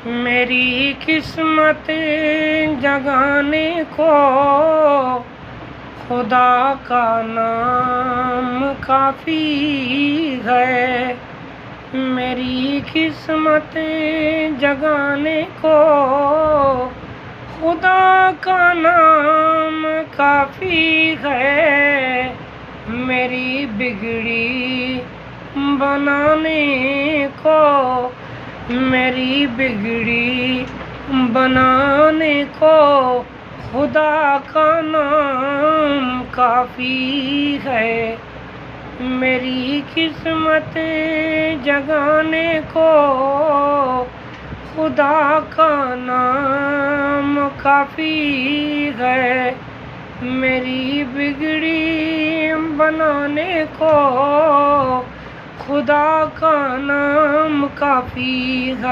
मेरी किस्मत जगाने को खुदा का नाम काफ़ी है। मेरी किस्मत जगाने को खुदा का नाम काफ़ी है। मेरी बिगड़ी बनाने को, मेरी बिगड़ी बनाने को खुदा का नाम काफ़ी है। मेरी किस्मत जगाने को खुदा का नाम काफ़ी है। मेरी बिगड़ी बनाने को खुदा का नाम काफ़ी है।